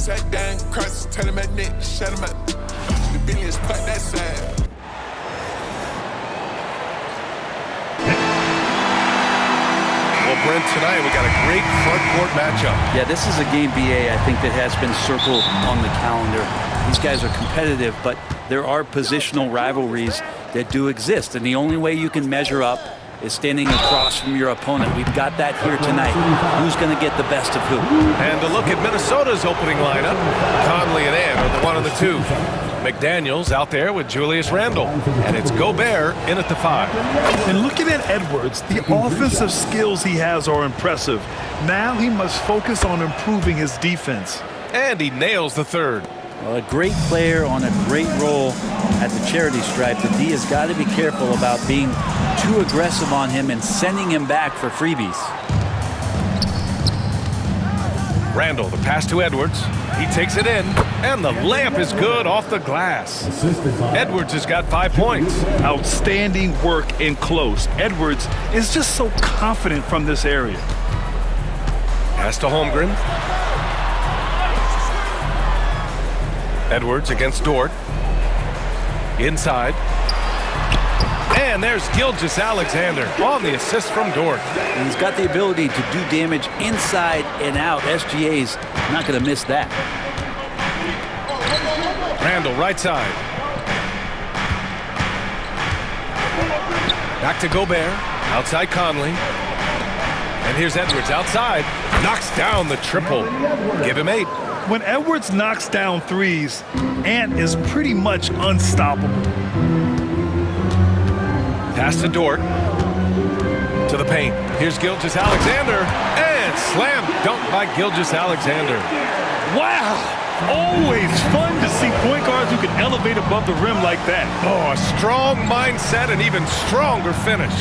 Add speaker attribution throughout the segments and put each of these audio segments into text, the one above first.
Speaker 1: Sat down, cross, tell him at neck, shut him out. The billions, back that side.
Speaker 2: Well, Brent, tonight we got a great front court matchup.
Speaker 3: Yeah, this is a game, BA, I think that has been circled on the calendar. These guys are competitive, but there are positional rivalries that do exist, and the only way you can measure up is standing across from your opponent. We've got that here tonight. Who's going to get the best of who?
Speaker 2: And to look at Minnesota's opening lineup, Conley and Ann are the 1 and the 2. McDaniels out there with Julius Randle, and it's Gobert in at the 5.
Speaker 4: And looking at Edwards, the offensive skills he has are impressive. Now he must focus on improving his defense.
Speaker 2: And he nails the 3rd.
Speaker 3: Well, a great player on a great role at the charity stripe. The D has got to be careful about being too aggressive on him and sending him back for freebies.
Speaker 2: Randle, the pass to Edwards. He takes it in, and the layup is good off the glass. Edwards has got 5 points.
Speaker 4: Outstanding work in close. Edwards is just so confident from this area.
Speaker 2: Pass to Holmgren. Edwards against Dort. Inside. And there's Gilgeous-Alexander on the assist from Dort.
Speaker 3: And he's got the ability to do damage inside and out. SGA's not going to miss that.
Speaker 2: Randle, right side. Back to Gobert. Outside Conley. And here's Edwards outside. Knocks down the triple. Give him 8.
Speaker 4: When Edwards knocks down threes, Ant is pretty much unstoppable.
Speaker 2: Pass to Dort. To the paint. Here's Gilgeous-Alexander. And slam dunk by Gilgeous-Alexander.
Speaker 4: Wow! Always fun to see point guards who can elevate above the rim like that.
Speaker 2: Oh, a strong mindset and even stronger finish.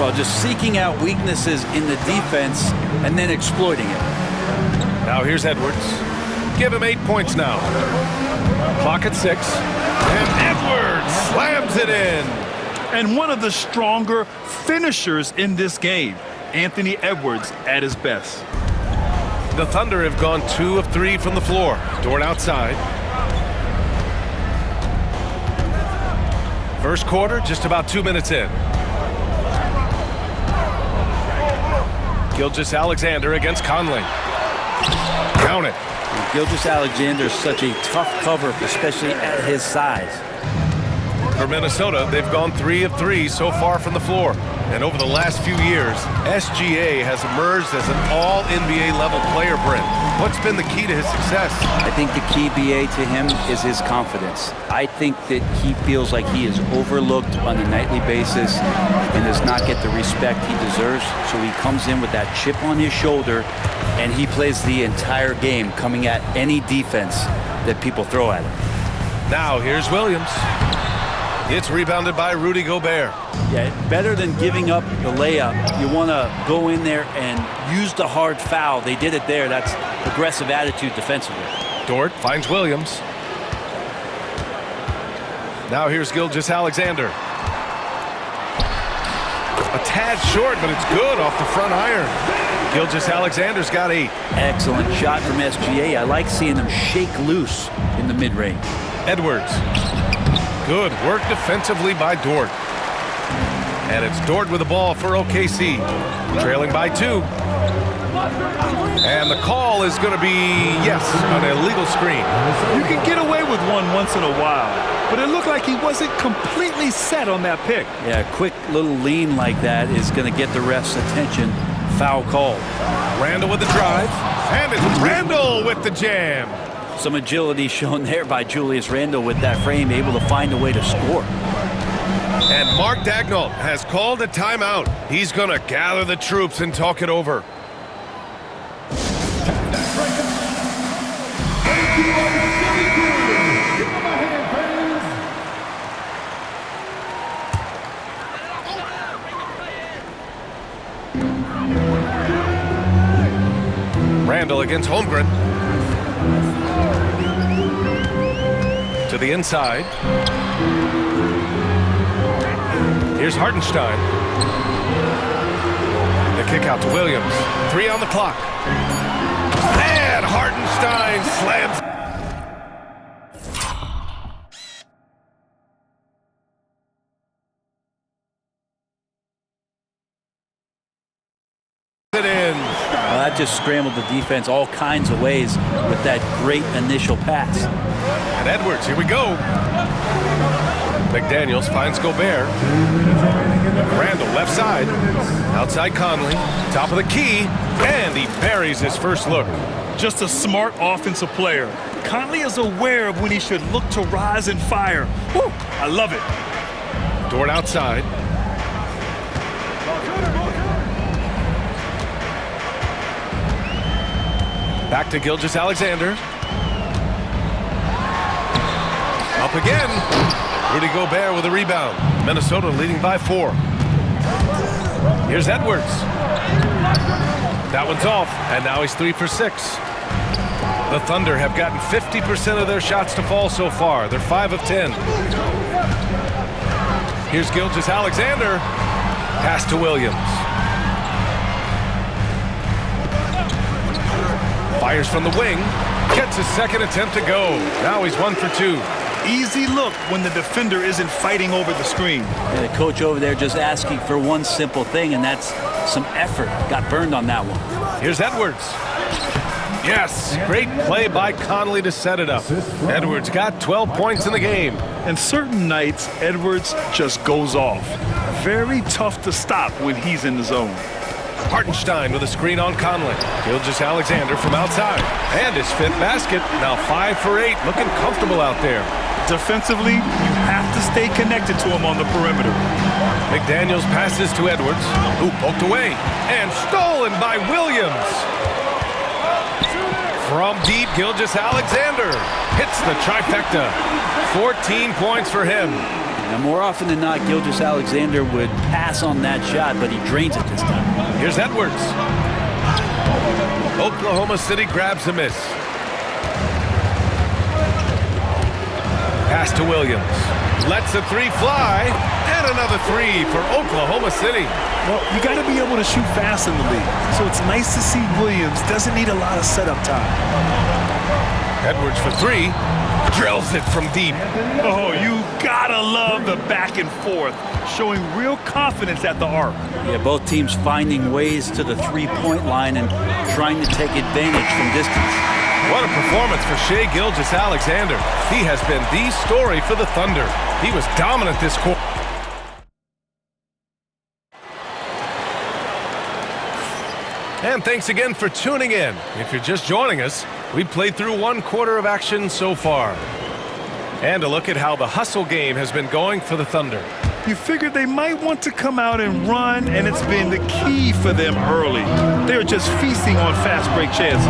Speaker 3: Well, just seeking out weaknesses in the defense and then exploiting it.
Speaker 2: Now here's Edwards. Give him 8 points now. Clock at 6. And Edwards slams it in.
Speaker 4: And one of the stronger finishers in this game, Anthony Edwards at his best.
Speaker 2: The Thunder have gone 2 of 3 from the floor. Dort outside. First quarter, just about 2 minutes in. Gilgeous-Alexander against Conley. Count it.
Speaker 3: Gilgeous-Alexander is such a tough cover, especially at his size.
Speaker 2: For Minnesota, they've gone 3 of 3 so far from the floor. And over the last few years, SGA has emerged as an all-NBA level player, Brent. What's been the key to his success?
Speaker 3: I think the key, BA, to him is his confidence. I think that he feels like he is overlooked on a nightly basis and does not get the respect he deserves. So he comes in with that chip on his shoulder, and he plays the entire game, coming at any defense that people throw at him.
Speaker 2: Now here's Williams. It's rebounded by Rudy Gobert.
Speaker 3: Yeah, better than giving up the layup, you want to go in there and use the hard foul. They did it there. That's aggressive attitude defensively.
Speaker 2: Dort finds Williams. Now here's Gilgeous-Alexander. A tad short, but it's good off the front iron. Gilgeous-Alexander's got 8.
Speaker 3: Excellent shot from SGA. I like seeing them shake loose in the mid-range.
Speaker 2: Edwards. Good work defensively by Dort. And it's Dort with the ball for OKC. Trailing by 2. And the call is going to be, yes, an illegal screen.
Speaker 4: You can get away with one once in a while, but it looked like he wasn't completely set on that pick.
Speaker 3: Yeah, a quick little lean like that is going to get the ref's attention. Foul call.
Speaker 2: Randle with the drive. And it's Randle with the jam.
Speaker 3: Some agility shown there by Julius Randle with that frame, able to find a way to score.
Speaker 2: And Mark Daigneault has called a timeout. He's going to gather the troops and talk it over. Randle against Holmgren. To the inside. Here's Hartenstein. The kick out to Williams. 3 on the clock. And Hartenstein slams
Speaker 3: that just scrambled the defense all kinds of ways with that great initial pass.
Speaker 2: And Edwards, here we go. McDaniels finds Gobert. Randall, left side. Outside Conley. Top of the key. And he buries his first look.
Speaker 4: Just a smart offensive player. Conley is aware of when he should look to rise and fire. Woo, I love it.
Speaker 2: Dort outside. Back to Gilgeous-Alexander. Up again. Rudy Gobert with a rebound. Minnesota leading by 4. Here's Edwards. That one's off, and now he's 3 for 6. The Thunder have gotten 50% of their shots to fall so far. They're 5 of 10. Here's Gilgeous-Alexander. Pass to Williams. Fires from the wing. Gets his second attempt to go. Now he's 1 for 2.
Speaker 4: Easy look when the defender isn't fighting over the screen.
Speaker 3: And the coach over there just asking for one simple thing, and that's some effort. Got burned on that one.
Speaker 2: Here's Edwards. Yes, great play by Conley to set it up. Edwards got 12 points in the game.
Speaker 4: And certain nights, Edwards just goes off. Very tough to stop when he's in the zone.
Speaker 2: Hartenstein with a screen on Conley. Gilgeous-Alexander from outside. And his 5th basket. Now 5 for 8. Looking comfortable out there.
Speaker 4: Defensively, you have to stay connected to him on the perimeter.
Speaker 2: McDaniels passes to Edwards, who poked away. And stolen by Williams. From deep, Gilgeous-Alexander hits the trifecta. 14 points for him.
Speaker 3: Now, more often than not, Gilgeous-Alexander would pass on that shot, but he drains it this time.
Speaker 2: Here's Edwards. Oklahoma City grabs a miss. Pass to Williams. Lets a 3 fly. And another 3 for Oklahoma City.
Speaker 4: Well, you got to be able to shoot fast in the league. So it's nice to see Williams doesn't need a lot of setup time.
Speaker 2: Edwards for 3. Drills it from deep.
Speaker 4: Oh, you gotta love the back and forth, showing real confidence at the arc.
Speaker 3: Yeah, both teams finding ways to the three-point line and trying to take advantage from distance.
Speaker 2: What a performance for Shai Gilgeous-Alexander. He has been the story for the Thunder. He was dominant this quarter. And thanks again for tuning in. If you're just joining us, we played through 1 quarter of action so far. And a look at how the hustle game has been going for the Thunder.
Speaker 4: You figured they might want to come out and run, and it's been the key for them early. They're just feasting on fast break chances.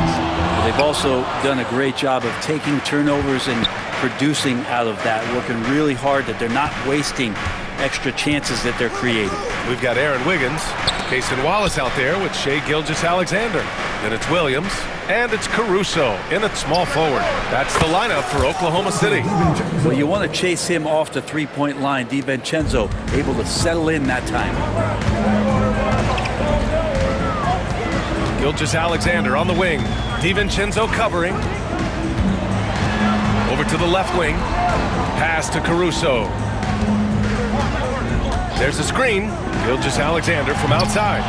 Speaker 3: They've also done a great job of taking turnovers and producing out of that, working really hard that they're not wasting extra chances that they're creating.
Speaker 2: We've got Aaron Wiggins, Cason Wallace out there with Shai Gilgeous-Alexander. Then it's Williams, and it's Caruso in at small forward. That's the lineup for Oklahoma City.
Speaker 3: Well, you want to chase him off the three-point line. DiVincenzo able to settle in that time.
Speaker 2: Gilgeous-Alexander on the wing. DiVincenzo covering. Over to the left wing. Pass to Caruso. There's a screen. Gilgeous-Alexander from outside.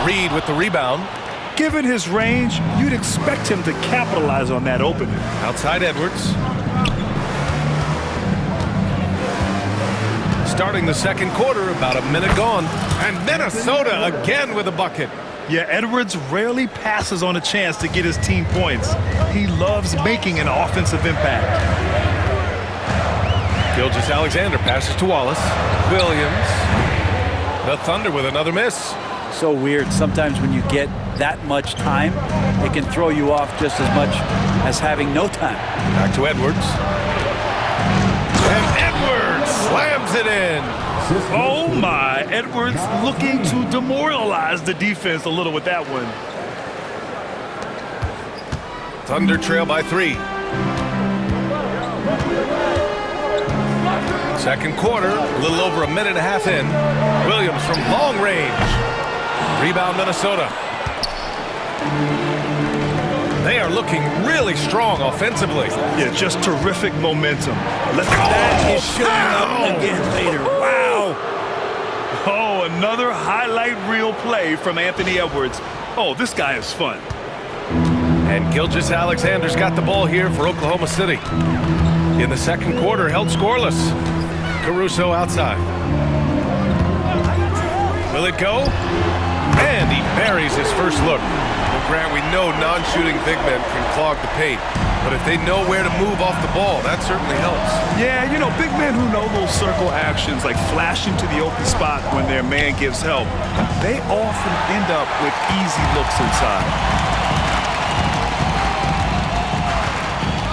Speaker 2: Reed with the rebound.
Speaker 4: Given his range, you'd expect him to capitalize on that opening.
Speaker 2: Outside Edwards. Starting the second quarter, about a minute gone. And Minnesota again with a bucket.
Speaker 4: Yeah, Edwards rarely passes on a chance to get his team points. He loves making an offensive impact.
Speaker 2: Gilgeous-Alexander passes to Wallace. Williams. The Thunder with another miss.
Speaker 3: So weird. Sometimes when you get that much time, it can throw you off just as much as having no time.
Speaker 2: Back to Edwards. And Edwards slams it in.
Speaker 4: Oh my, Edwards looking to demoralize the defense a little with that one.
Speaker 2: Thunder trail by 3. Second quarter, a little over a minute and a half in. Williams from long range. Rebound Minnesota. They are looking really strong offensively.
Speaker 4: Yeah, just terrific momentum. That is showing up again later. Wow. Oh, another highlight reel play from Anthony Edwards. Oh, this guy is fun.
Speaker 2: And Gilgeous Alexander's got the ball here for Oklahoma City. In the second quarter, held scoreless. Caruso outside. Will it go? And he buries his first look. Well, Grant, we know non-shooting big men can clog the paint. But if they know where to move off the ball, that certainly helps.
Speaker 4: Yeah, you know, big men who know those circle actions, like flashing to the open spot when their man gives help, they often end up with easy looks inside.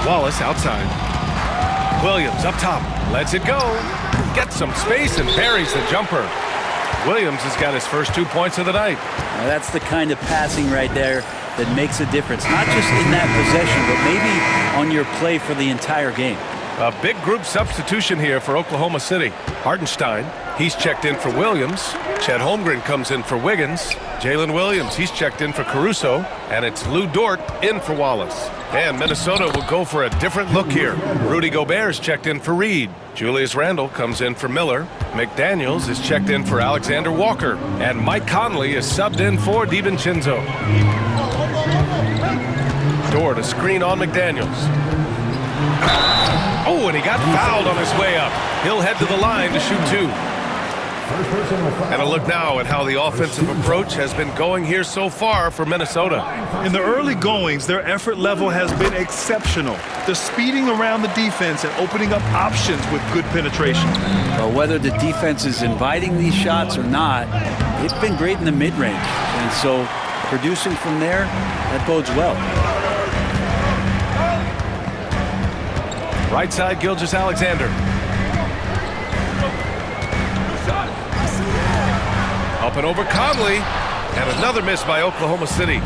Speaker 2: Wallace outside. Williams up top. Lets it go. Gets some space and buries the jumper. Williams has got his first 2 points of the night.
Speaker 3: Now that's the kind of passing right there that makes a difference. Not just in that possession, but maybe on your play for the entire game.
Speaker 2: A big group substitution here for Oklahoma City. Hartenstein, he's checked in for Williams. Chet Holmgren comes in for Wiggins. Jalen Williams, he's checked in for Caruso. And it's Lou Dort in for Wallace. And Minnesota will go for a different look here. Rudy Gobert's checked in for Reed. Julius Randle comes in for Miller. McDaniels is checked in for Alexander Walker. And Mike Conley is subbed in for DiVincenzo. Dort, a screen on McDaniels. Oh, and he got fouled on his way up. He'll head to the line to shoot two. And a look now at how the offensive approach has been going here so far for Minnesota.
Speaker 4: In the early goings, their effort level has been exceptional. They're speeding around the defense and opening up options with good penetration.
Speaker 3: Well, whether the defense is inviting these shots or not, it's been great in the mid-range. And so producing from there, that bodes well.
Speaker 2: Right side, Gilgeous Alexander. Up and over Conley, and another miss by Oklahoma City.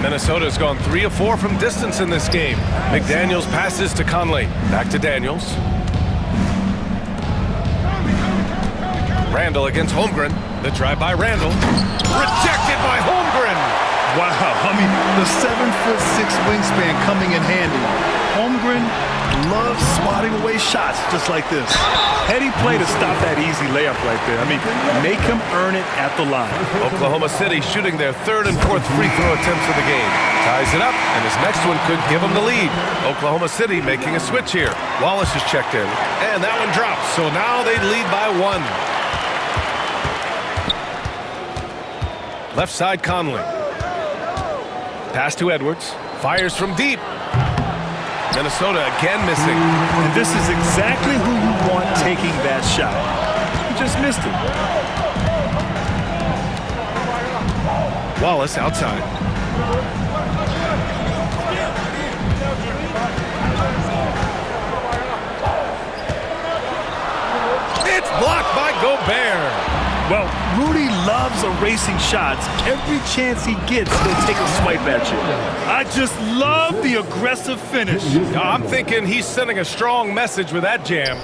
Speaker 2: Minnesota's gone 3 of 4 from distance in this game. McDaniels passes to Conley. Back to Daniels. Randle against Holmgren. The drive by Randle. Rejected by Holmgren.
Speaker 4: Wow, I mean, the 7'6" wingspan coming in handy. Holmgren loves swatting away shots just like this. Heady play to stop that easy layup right there. I mean, make him earn it at the line.
Speaker 2: Oklahoma City shooting their 3rd and 4th free throw attempts of the game. Ties it up, and his next one could give him the lead. Oklahoma City making a switch here. Wallace is checked in, and that one drops. So now they lead by 1. Left side, Conley. Pass to Edwards. Fires from deep. Minnesota again missing.
Speaker 4: And this is exactly who you want taking that shot. He just missed it.
Speaker 2: Wallace outside. It's blocked by Gobert.
Speaker 4: Well, Rudy loves erasing shots. Every chance he gets, he'll take a swipe at you. I just love the aggressive finish.
Speaker 2: I'm thinking he's sending a strong message with that jam.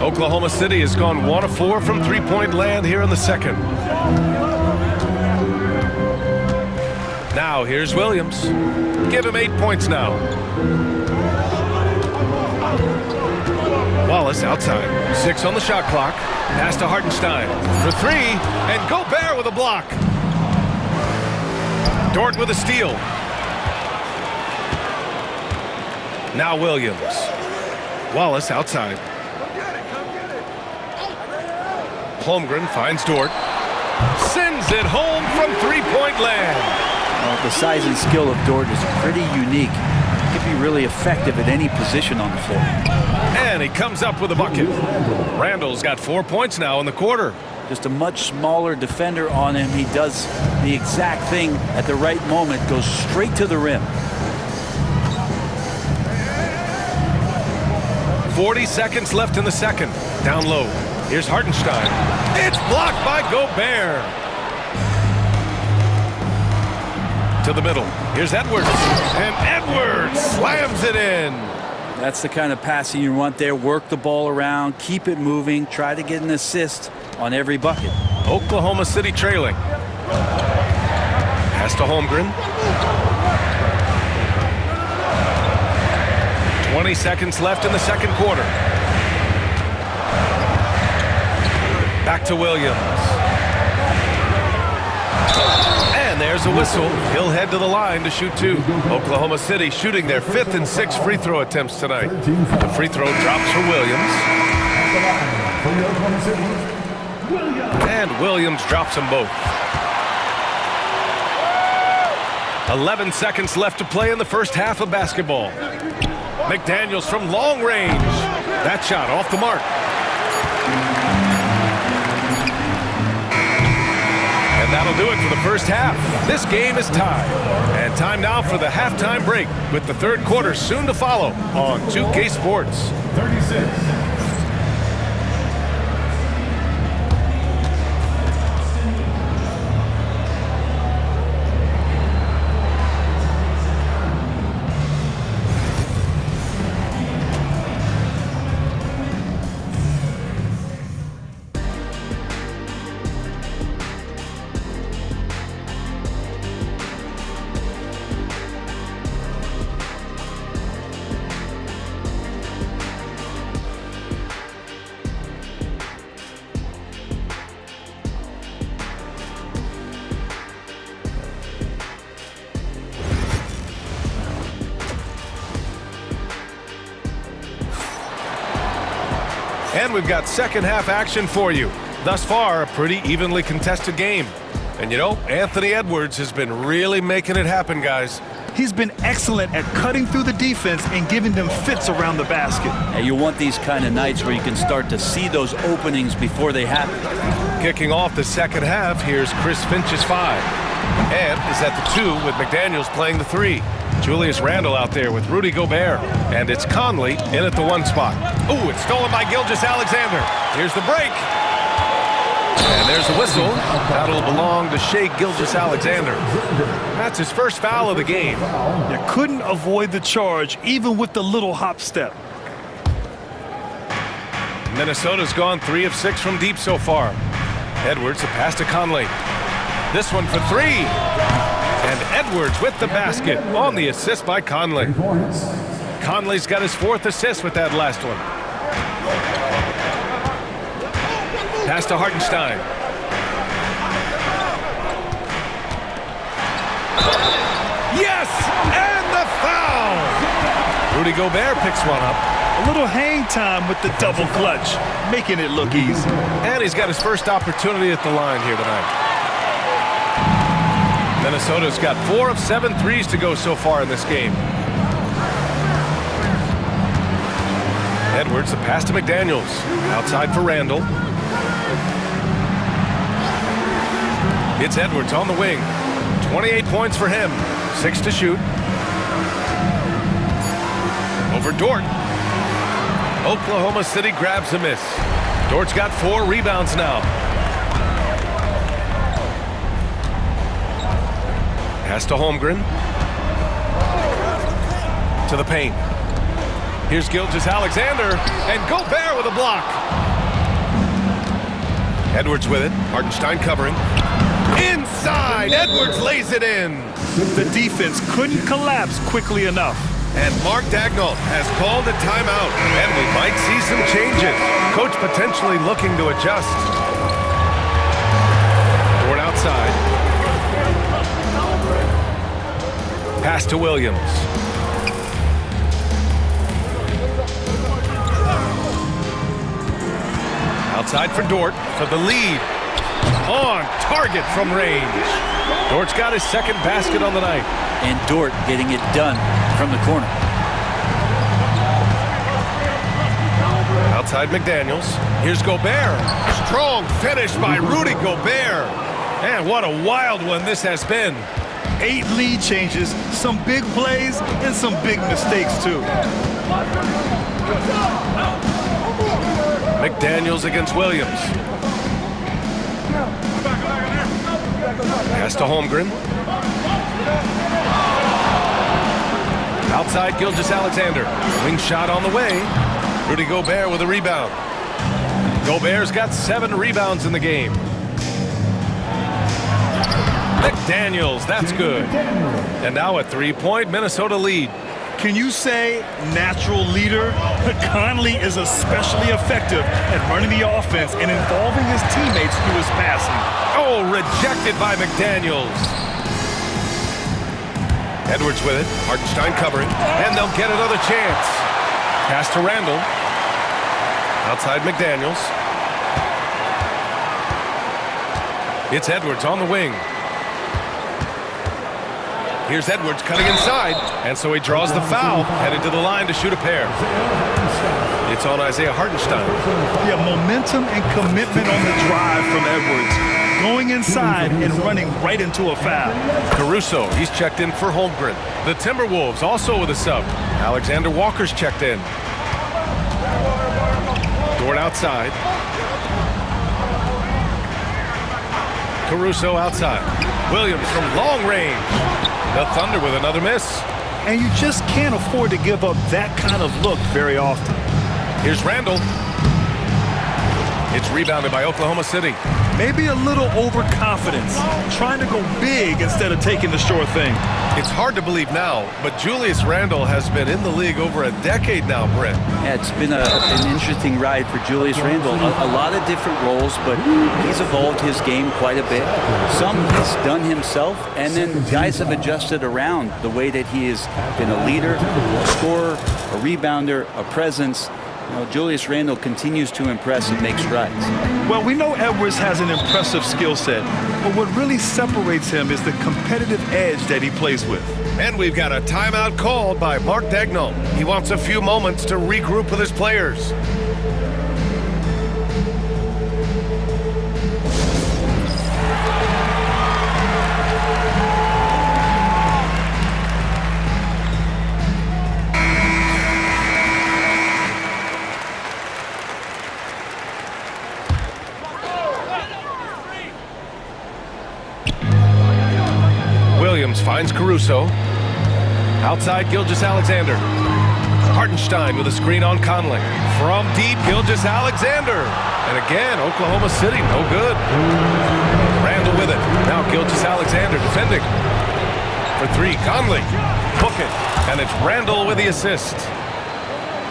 Speaker 2: Oklahoma City has gone 1 of 4 from three-point land here in the second. Now here's Williams. Give him 8 points now. Wallace outside. 6 on the shot clock. Pass to Hartenstein for 3, and Gobert with a block. Dort with a steal. Now Williams. Wallace outside. Holmgren finds Dort. Sends it home from three-point land.
Speaker 3: Well, the size and skill of Dort is pretty unique. He can be really effective at any position on the floor.
Speaker 2: And he comes up with a bucket. Randle's got 4 points now in the quarter.
Speaker 3: Just a much smaller defender on him. He does the exact thing at the right moment, goes straight to the rim.
Speaker 2: 40 seconds left in the second. Down low. Here's Hartenstein. It's blocked by Gobert. To the middle. Here's Edwards. And Edwards slams it in.
Speaker 3: That's the kind of passing you want there. Work the ball around, keep it moving, try to get an assist on every bucket.
Speaker 2: Oklahoma City trailing. Pass to Holmgren. 20 seconds left in the second quarter. Back to Williams. And there there's a whistle. He'll head to the line to shoot 2. Oklahoma City shooting their 5th and 6th free throw attempts tonight. The free throw drops for Williams. And Williams drops them both. 11 seconds left to play in the first half of basketball. McDaniels from long range. That shot off the mark. And that'll do it for the first half. This game is tied. And time now for the halftime break with the third quarter soon to follow on 2K Sports. 36. And we've got second half action for you. Thus far, a pretty evenly contested game. And you know, Anthony Edwards has been really making it happen, guys.
Speaker 4: He's been excellent at cutting through the defense and giving them fits around the basket.
Speaker 3: And you want these kind of nights where you can start to see those openings before they happen.
Speaker 2: Kicking off the second half, here's Chris Finch's 5. And is at the 2 with McDaniels playing the 3. Julius Randle out there with Rudy Gobert. And it's Conley in at the 1 spot. Ooh, it's stolen by Gilgeous-Alexander. Here's the break. And there's the whistle. That'll belong to Shai Gilgeous-Alexander. That's his first foul of the game.
Speaker 4: You couldn't avoid the charge, even with the little hop step.
Speaker 2: Minnesota's gone 3 of 6 from deep so far. Edwards, a pass to Conley. This one for 3. And Edwards with the basket on the assist by Conley. Conley's got his 4th assist with that last one. Pass to Hartenstein. Yes! And the foul! Rudy Gobert picks one up.
Speaker 4: A little hang time with the double clutch, making it look easy.
Speaker 2: And he's got his first opportunity at the line here tonight. Minnesota's got 4 of 7 threes to go so far in this game. Edwards, a pass to McDaniels. Outside for Randle. It's Edwards on the wing. 28 points for him. 6 to shoot. Over Dort. Oklahoma City grabs a miss. Dort's got 4 rebounds now. Pass to Holmgren. To the paint. Here's Gilgeous-Alexander. And Gobert with a block. Edwards with it. Hartenstein covering. Inside. Edwards lays it in.
Speaker 4: The defense couldn't collapse quickly enough.
Speaker 2: And Mark Daigneault has called a timeout. And we might see some changes. Coach potentially looking to adjust. Dort outside. Pass to Williams. Outside for Dort for the lead. On target from range. Dort's got his 2nd basket on the night.
Speaker 3: And Dort getting it done from the corner.
Speaker 2: Outside McDaniels. Here's Gobert. Strong finish by Rudy Gobert. And what a wild one this has been.
Speaker 4: 8 lead changes, some big plays, and some big mistakes, too.
Speaker 2: McDaniels against Williams. Pass to Holmgren. Outside Gilgeous-Alexander. Wing shot on the way. Rudy Gobert with a rebound. Gobert's got 7 rebounds in the game. McDaniels, that's good. And now a 3-point Minnesota lead.
Speaker 4: Can you say natural leader? Conley is especially effective at running the offense and involving his teammates through his passing.
Speaker 2: Oh, rejected by McDaniels. Edwards with it. Hartenstein covering. And they'll get another chance. Pass to Randall. Outside McDaniels. It's Edwards on the wing. Here's Edwards cutting inside, and so he draws the foul, headed to the line to shoot a pair. It's on Isaiah Hartenstein.
Speaker 4: Yeah, momentum and commitment on the drive from Edwards. Going inside and running right into a foul.
Speaker 2: Caruso, he's checked in for Holmgren. The Timberwolves also with a sub. Alexander Walker's checked in. Dort outside. Caruso outside. Williams from long range. The Thunder with another miss.
Speaker 4: And you just can't afford to give up that kind of look very often.
Speaker 2: Here's Randall. It's rebounded by Oklahoma City.
Speaker 4: Maybe a little overconfidence, trying to go big instead of taking the sure thing.
Speaker 2: It's hard to believe now, but Julius Randle has been in the league over a decade now, Brent.
Speaker 3: Yeah, it's been an interesting ride for Julius Randle. A lot of different roles, but he's evolved his game quite a bit. Some he's done himself, and then guys have adjusted around the way that he has been a leader, a scorer, a rebounder, a presence. You know, Julius Randle continues to impress and make strides.
Speaker 4: Well, we know Edwards has an impressive skill set, but what really separates him is the competitive edge that he plays with.
Speaker 2: And we've got a timeout called by Mark Daigneault. He wants a few moments to regroup with his players. Williams finds Caruso. Outside, Gilgeous-Alexander. Hartenstein with a screen on Conley. From deep, Gilgeous-Alexander. And again, Oklahoma City, no good. Randall with it. Now Gilgeous-Alexander defending. For three, Conley. Book it. And it's Randall with the assist.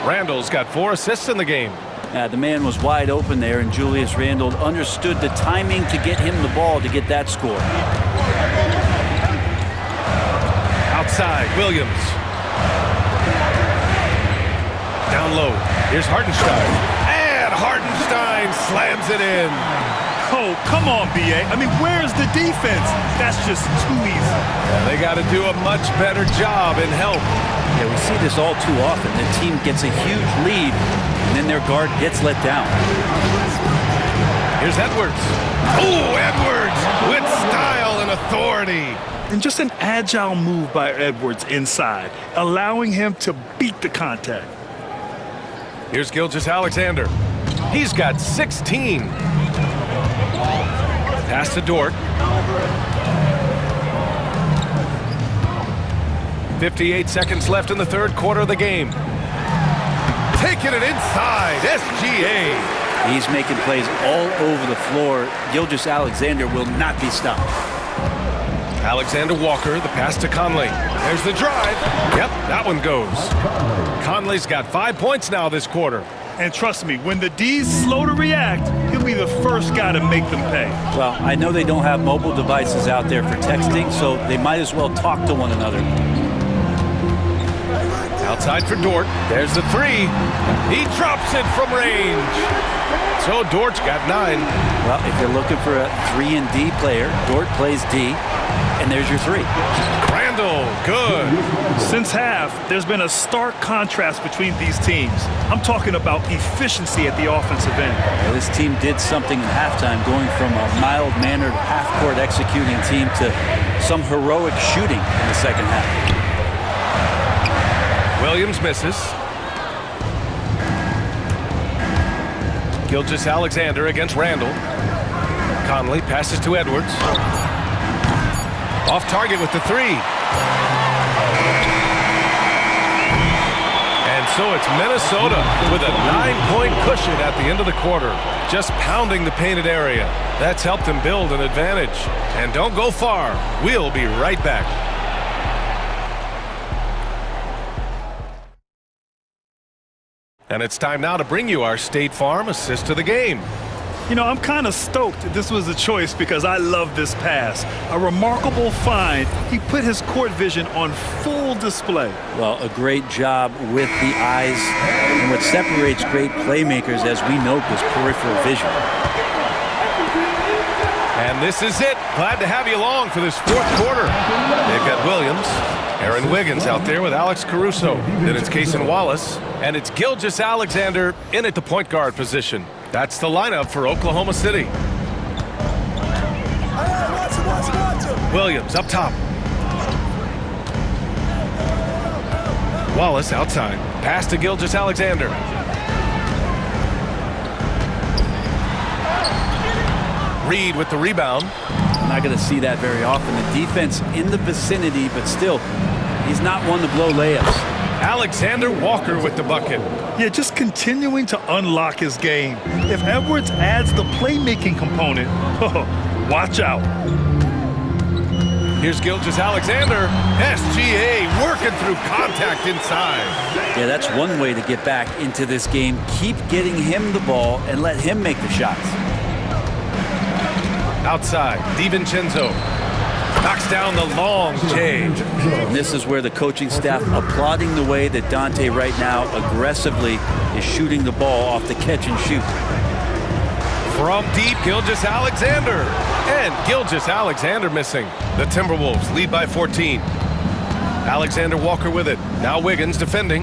Speaker 2: Randall's got 4 assists in the game.
Speaker 3: The man was wide open there, and Julius Randle understood the timing to get him the ball to get that score.
Speaker 2: Outside, Williams. Down low. Here's Hartenstein. And Hartenstein slams it in.
Speaker 4: Oh, come on, B.A. I mean, where's the defense? That's just too easy.
Speaker 2: Yeah, they got to do a much better job in help.
Speaker 3: Yeah, we see this all too often. The team gets a huge lead, and then their guard gets let down.
Speaker 2: Here's Edwards. Oh, Edwards with style and authority.
Speaker 4: And just an agile move by Edwards inside, allowing him to beat the contact.
Speaker 2: Here's Gilgeous-Alexander. He's got 16. Pass to Dort. 58 seconds left in the third quarter of the game. Taking it inside, SGA.
Speaker 3: He's making plays all over the floor. Gilgeous-Alexander will not be stopped.
Speaker 2: Alexander Walker, the pass to Conley. There's the drive. Yep, that one goes. Conley's got 5 points now this quarter.
Speaker 4: And trust me, when the D's slow to react, he'll be the first guy to make them pay.
Speaker 3: Well, I know they don't have mobile devices out there for texting, so they might as well talk to one another.
Speaker 2: Outside for Dort. There's the three. He drops it from range. So Dort's got 9.
Speaker 3: Well, if you're looking for a 3 and D player, Dort plays D, and there's your 3.
Speaker 2: Randall, good.
Speaker 4: Since half, there's been a stark contrast between these teams. I'm talking about efficiency at the offensive end.
Speaker 3: Well, this team did something in halftime, going from a mild-mannered half-court executing team to some heroic shooting in the second half.
Speaker 2: Williams misses. Gilgeous-Alexander against Randall. Conley passes to Edwards. Off target with the 3. And so it's Minnesota with a 9-point cushion at the end of the quarter. Just pounding the painted area. That's helped them build an advantage. And don't go far. We'll be right back. And it's time now to bring you our State Farm assist of the game.
Speaker 4: You know, I'm kind of stoked that this was a choice because I love this pass. A remarkable find. He put his court vision on full display.
Speaker 3: Well, a great job with the eyes. And what separates great playmakers, as we know, is peripheral vision.
Speaker 2: And this is it. Glad to have you along for this fourth quarter. They've got Williams, Aaron Wiggins out there with Alex Caruso. Then it's Cason Wallace. And it's Gilgeous-Alexander in at the point guard position. That's the lineup for Oklahoma City. Williams up top. Wallace outside. Pass to Gilgeous-Alexander. Reed with the rebound.
Speaker 3: I'm not going to see that very often. The defense in the vicinity, but still, he's not one to blow layups.
Speaker 2: Alexander Walker with the bucket.
Speaker 4: Yeah, just continuing to unlock his game. If Edwards adds the playmaking component, watch out.
Speaker 2: Here's Gilgeous-Alexander. SGA working through contact inside.
Speaker 3: Yeah, that's one way to get back into this game. Keep getting him the ball and let him make the shots.
Speaker 2: Outside, DiVincenzo knocks down the long J.
Speaker 3: And this is where the coaching staff applauding the way that Dante right now aggressively is shooting the ball off the catch and shoot.
Speaker 2: From deep, Gilgeous-Alexander. And Gilgeous-Alexander missing. The Timberwolves lead by 14. Alexander Walker with it. Now Wiggins defending.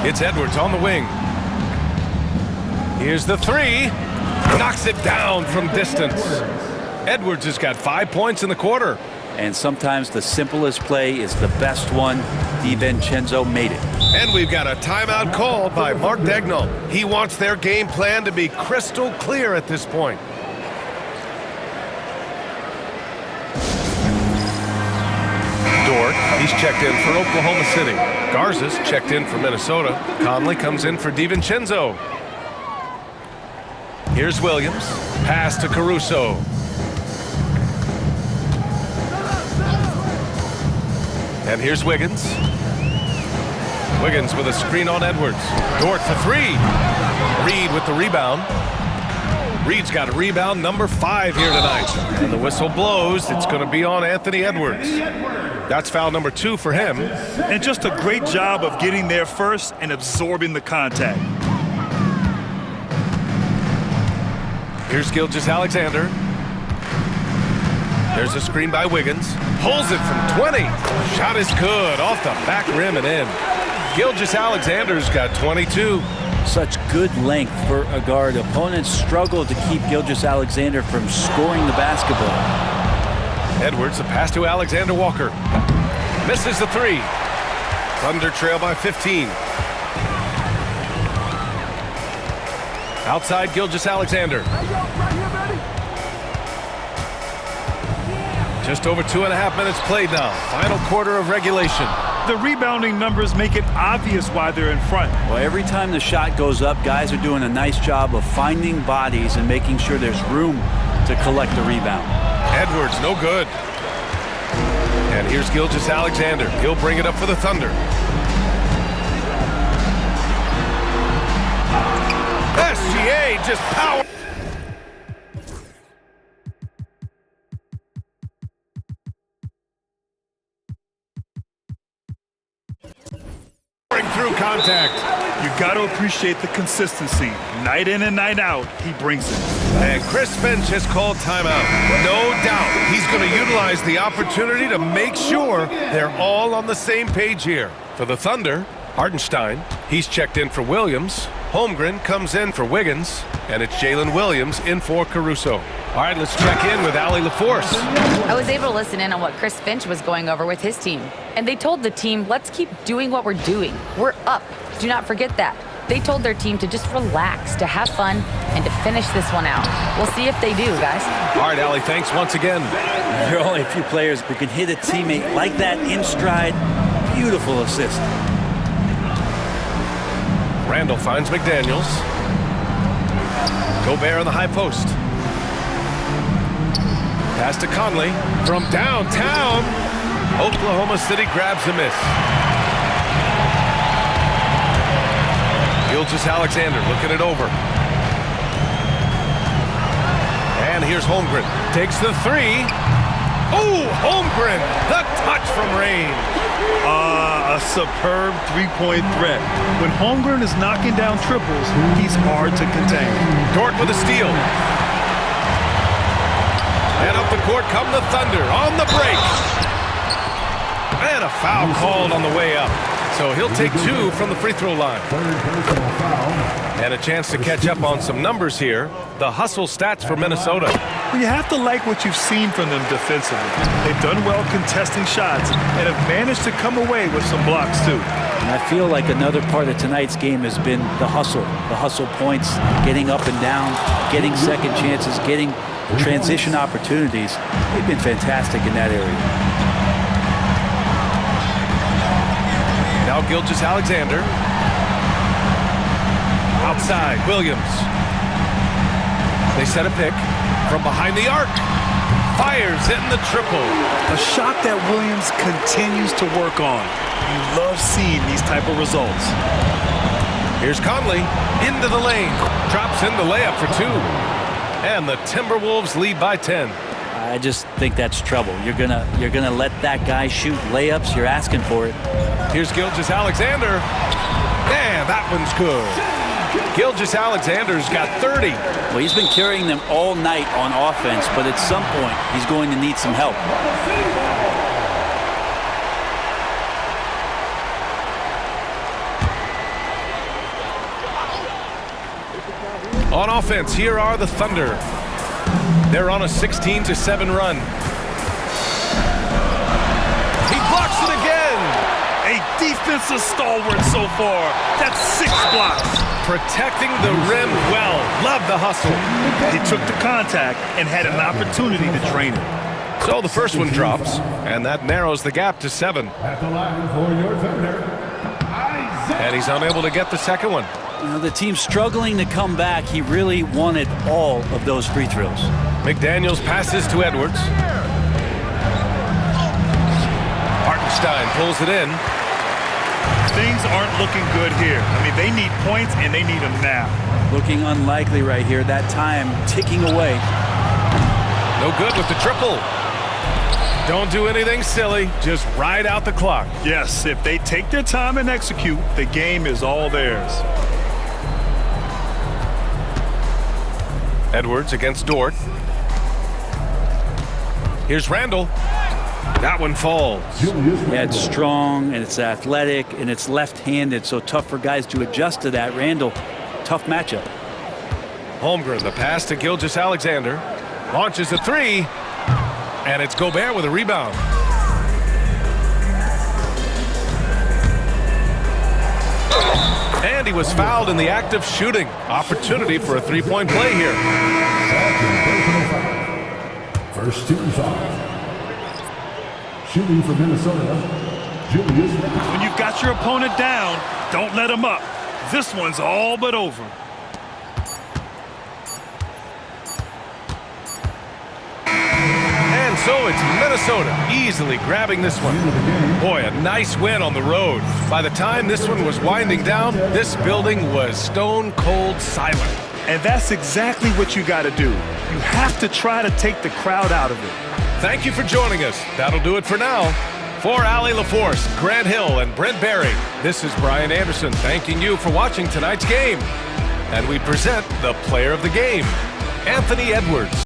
Speaker 2: It's Edwards on the wing. Here's the three. Knocks it down from distance. Edwards has got 5 points in the quarter.
Speaker 3: And sometimes the simplest play is the best one. DiVincenzo made it.
Speaker 2: And we've got a timeout called by Mark Daigneault. He wants their game plan to be crystal clear at this point. Dort, he's checked in for Oklahoma City. Garza's checked in for Minnesota. Conley comes in for DiVincenzo. Here's Williams. Pass to Caruso. And here's Wiggins. Wiggins with a screen on Edwards. Dort for three. Reed with the rebound. Reed's got a rebound number 5 here tonight. And the whistle blows. It's going to be on Anthony Edwards. That's foul number 2 for him.
Speaker 4: And just a great job of getting there first and absorbing the contact.
Speaker 2: Here's Gilgeous-Alexander. There's a screen by Wiggins. Pulls it from 20. Shot is good. Off the back rim and in. Gilgeous-Alexander's got 22.
Speaker 3: Such good length for a guard. Opponents struggle to keep Gilgeous-Alexander from scoring the basketball.
Speaker 2: Edwards, a pass to Alexander Walker. Misses the three. Thunder trail by 15. Outside Gilgeous-Alexander. Just over 2.5 minutes played now. Final quarter of regulation.
Speaker 4: The rebounding numbers make it obvious why they're in front.
Speaker 3: Well, every time the shot goes up, guys are doing a nice job of finding bodies and making sure there's room to collect the rebound.
Speaker 2: Edwards, no good. And here's Gilgeous-Alexander. He'll bring it up for the Thunder. SGA just power. Through contact.
Speaker 4: You got to appreciate the consistency. Night in and night out, he brings it.
Speaker 2: And Chris Finch has called timeout. No doubt he's going to utilize the opportunity to make sure they're all on the same page here. For the Thunder, Hartenstein, he's checked in for Williams. Holmgren comes in for Wiggins. And it's Jalen Williams in for Caruso. All right, let's check in with Allie LaForce.
Speaker 5: I was able to listen in on what Chris Finch was going over with his team. And they told the team, let's keep doing what we're doing. We're up. Do not forget that. They told their team to just relax, to have fun, and to finish this one out. We'll see if they do, guys.
Speaker 2: All right, Allie, thanks once again.
Speaker 3: There are only a few players who can hit a teammate like that in stride. Beautiful assist.
Speaker 2: Randall finds McDaniels. Gobert on the high post. Pass to Conley from downtown. Oklahoma City grabs a miss. Gilgeous-Alexander looking it over. And here's Holmgren. Takes the three. Oh, Holmgren, the touch from range.
Speaker 4: A superb three-point threat. When Holmgren is knocking down triples, he's hard to contain.
Speaker 2: Dort with a steal. And up the court come the Thunder on the break. And a foul called on the way up. So he'll take 2 from the free throw line. And a chance to catch up on some numbers here. The hustle stats for Minnesota.
Speaker 4: Well, you have to like what you've seen from them defensively. They've done well contesting shots and have managed to come away with some blocks too.
Speaker 3: And I feel like another part of tonight's game has been the hustle points, getting up and down, getting second chances, getting transition opportunities. They've been fantastic in that area.
Speaker 2: Now Gilgeous-Alexander. Outside, Williams. They set a pick from behind the arc. Fires hitting the triple.
Speaker 4: A shot that Williams continues to work on. You love seeing these type of results.
Speaker 2: Here's Conley into the lane. Drops in the layup for 2. And the Timberwolves lead by 10.
Speaker 3: I just think that's trouble. You're gonna let that guy shoot layups. You're asking for it.
Speaker 2: Here's Gilgeous-Alexander. And that one's good. Gilgeous-Alexander's got 30.
Speaker 3: Well, he's been carrying them all night on offense, but at some point, he's going to need some help.
Speaker 2: On offense, here are the Thunder. They're on a 16-7 run. He blocks it again.
Speaker 4: A defensive stalwart so far. That's 6 blocks.
Speaker 2: Protecting the rim well. Love the hustle.
Speaker 4: He took the contact and had an opportunity to drain it.
Speaker 2: So the first one drops, and that narrows the gap to 7.
Speaker 6: At the line for your Thunder, Isaac.
Speaker 2: And he's unable to get the second one.
Speaker 3: You know, the team's struggling to come back. He really wanted all of those free throws.
Speaker 2: McDaniels passes to Edwards. Hartenstein pulls it in.
Speaker 4: Things aren't looking good here. I mean, they need points, and they need them now.
Speaker 3: Looking unlikely right here. That time ticking away.
Speaker 2: No good with the triple. Don't do anything silly. Just ride out the clock.
Speaker 4: Yes, if they take their time and execute, the game is all theirs.
Speaker 2: Edwards against Dort. Here's Randall. That one falls.
Speaker 3: Yeah, it's strong, and it's athletic, and it's left-handed, so tough for guys to adjust to that. Randall, tough matchup.
Speaker 2: Holmgren, the pass to Gilgeous-Alexander. Launches a 3, and it's Gobert with a rebound. And he was fouled in the act of shooting. Opportunity for a 3-point play here.
Speaker 6: First team foul. Shooting for Minnesota, Julius.
Speaker 4: When you've got your opponent down, don't let him up. This one's all but over.
Speaker 2: And so it's Minnesota easily grabbing this one. Boy, a nice win on the road. By the time this one was winding down, this building was stone cold silent.
Speaker 4: And that's exactly what you got to do. You have to try to take the crowd out of it.
Speaker 2: Thank you for joining us. That'll do it for now. For Allie LaForce, Grant Hill, and Brent Barry, this is Brian Anderson thanking you for watching tonight's game. And we present the player of the game, Anthony Edwards.